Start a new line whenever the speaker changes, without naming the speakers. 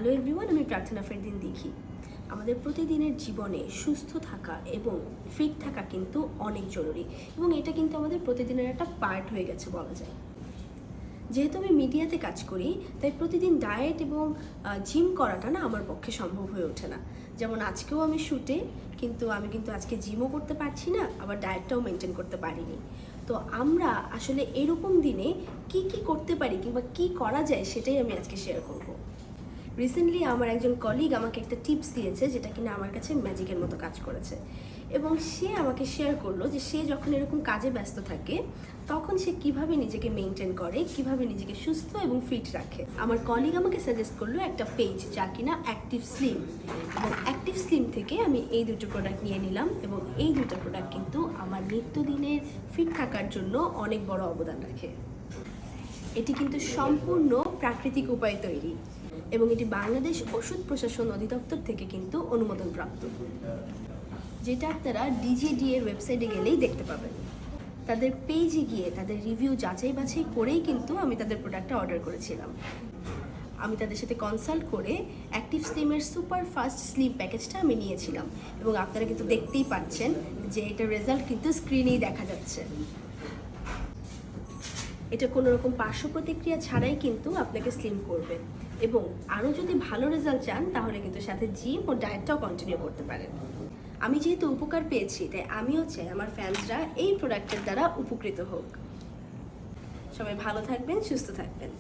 Hello everyone, আমি প্রার্থনা ফেরদিন দেখি। আমাদের প্রতিদিনের জীবনে সুস্থ থাকা এবং ফিট থাকা কিন্তু অনেক জরুরি এবং এটা কিন্তু আমাদের প্রতিদিনের একটা পার্ট হয়ে গেছে বলা যায়। যেহেতু আমি মিডিয়াতে কাজ করি, তাই প্রতিদিন ডায়েট এবং জিম করাটা না আমার পক্ষে সম্ভব হয়ে ওঠে না। যেমন আজকেও আমি শুটে, কিন্তু আমি আজকে জিমও করতে পারছি না, আবার ডায়েটটাও মেনটেন করতে পারিনি। তো আমরা আসলে এরকম দিনে কি করতে পারি কিংবা কি করা যায় সেটাই আমি আজকে শেয়ার করব। রিসেন্টলি আমার একজন কলিগ আমাকে একটা টিপস দিয়েছে, যেটা কিনা আমার কাছে ম্যাজিকের মতো কাজ করেছে। এবং সে আমাকে শেয়ার করলো যে সে যখন এরকম কাজে ব্যস্ত থাকে তখন সে কিভাবে নিজেকে মেনটেন করে, কিভাবে নিজেকে সুস্থ এবং ফিট রাখে। আমার কলিগ আমাকে সাজেস্ট করলো একটা পেজ, যা কিনা অ্যাক্টিভ স্লিম। এবং অ্যাক্টিভ স্লিম থেকে আমি এই দুটো প্রোডাক্ট নিয়ে নিলাম এবং এই দুটো প্রোডাক্ট কিন্তু আমার নিত্যদিনের ফিট থাকার জন্য অনেক বড় অবদান রাখে। এটি কিন্তু সম্পূর্ণ প্রাকৃতিক উপায়ে তৈরি এবং এটি বাংলাদেশ ওষুধ প্রশাসন অধিদপ্তর থেকে কিন্তু অনুমোদনপ্রাপ্ত, যেটা আপনারা DGDA এর ওয়েবসাইটে গেলেই দেখতে পাবেন। তাদের পেজে গিয়ে তাদের রিভিউ যাচাই বাছাই করেই কিন্তু আমি তাদের প্রোডাক্টটা অর্ডার করেছিলাম। আমি তাদের সাথে কনসাল্ট করে অ্যাক্টিভ স্লিমের সুপার ফাস্ট স্লিম প্যাকেজটা আমি নিয়েছিলাম এবং আপনারা কিন্তু দেখতেই পাচ্ছেন যে এটার রেজাল্ট কিন্তু স্ক্রিনেই দেখা যাচ্ছে। এটা কোনো রকম পার্শ্ব প্রতিক্রিয়া ছাড়াই কিন্তু আপনাকে স্লিম করবে এবং আরও যদি ভালো রেজাল্ট চান তাহলে কিন্তু সাথে জিম ও ডায়েটটাও কন্টিনিউ করতে পারেন। আমি যেহেতু উপকার পেয়েছি, তাই আমিও চাই আমার ফ্যান্সরা এই প্রোডাক্টের দ্বারা উপকৃত হোক। সবাই ভালো থাকবেন, সুস্থ থাকবেন।